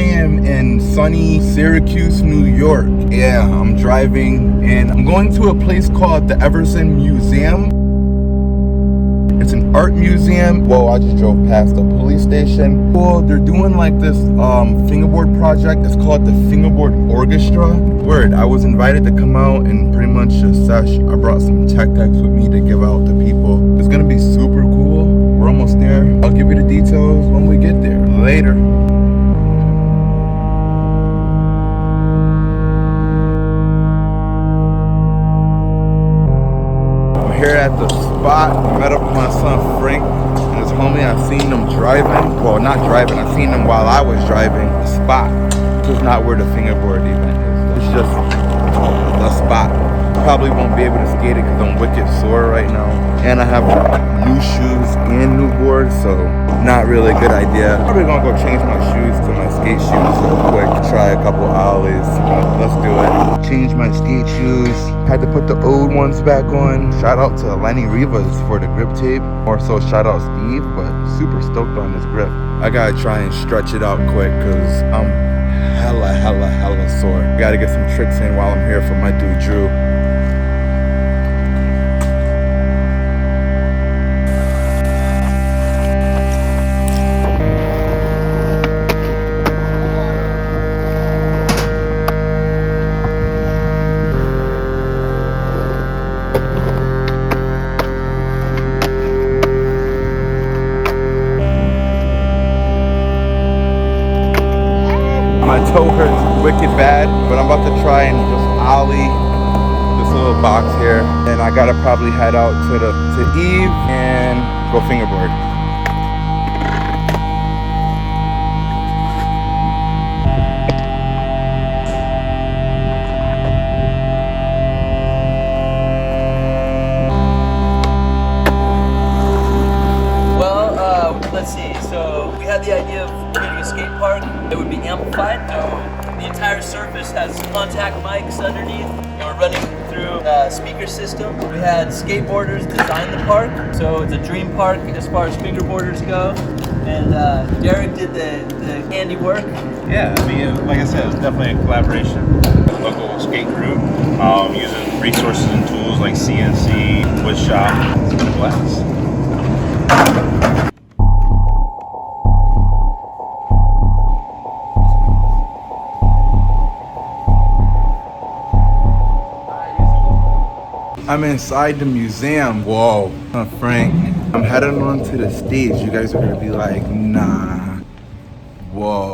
am in sunny Syracuse, New York. Yeah, I'm driving and I'm going to a place called the Everson Museum. It's an art museum. Whoa, I just drove past the police station. Well, they're doing like this fingerboard project. It's called the Fingerboard Orchestra. Word, I was invited to come out and pretty much just sesh. I brought some tech decks with me to give out to people. It's gonna be super cool. We're almost there. I'll give you the details when we get there. Later. Here at the spot, I met up with my son Frank and his homie. I seen them driving. Well, not driving. I seen them while I was driving. The spot. This is not where the fingerboard event is. It's just the spot. Probably won't be able to skate it because I'm wicked sore right now. And I have new shoes and new boards, so not really a good idea. Probably gonna go change my shoes to my skate shoes real quick. Try a couple ollies. Let's do it. Change my skate shoes. Had to put the old ones back on. Shout out to Lenny Rivas for the grip tape. More so shout out Steve, but super stoked on this grip. I gotta try and stretch it out quick because I'm hella sore. Gotta get some tricks in while I'm here for my dude Drew. My toe hurts wicked bad, but I'm about to try and just ollie this little box here. And I gotta probably head out to Eve and go fingerboard. Let's see, so we had the idea of creating a skate park that would be amplified, so the entire surface has contact mics underneath, and we're running through a speaker system. We had skateboarders design the park, so it's a dream park as far as fingerboarders go, and Derek did the handiwork. Yeah, I mean, like I said, it was definitely a collaboration with a local skate group, using resources and tools like CNC, wood shop, glass. I'm inside the museum. Whoa, Frank. I'm heading on to the stage. You guys are gonna be like, nah. Whoa.